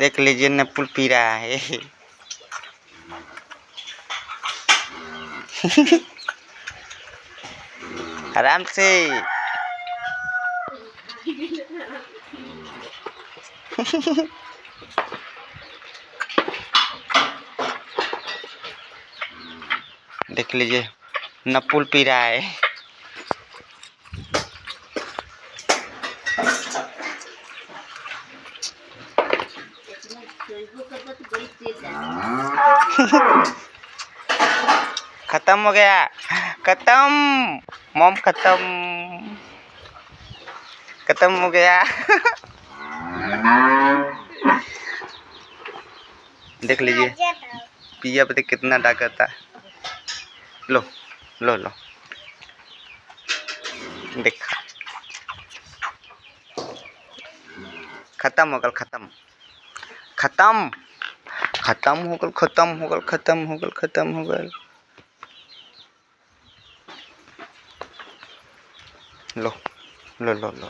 देख लीजिए नपुल पी रहा है। आराम से। देख लीजिए नपुल पी रहा है। खत्म हो गया, खत्म मोम, खत्म हो गया। देख लीजिए पिया पे कितना डाकता है। लो लो लो, देखा खत्म हो गल, खत्म खत्म खत्म हो गल, खत्म हो गल, खत्म हो गल, खत्म हो गल। लो लो लो लो।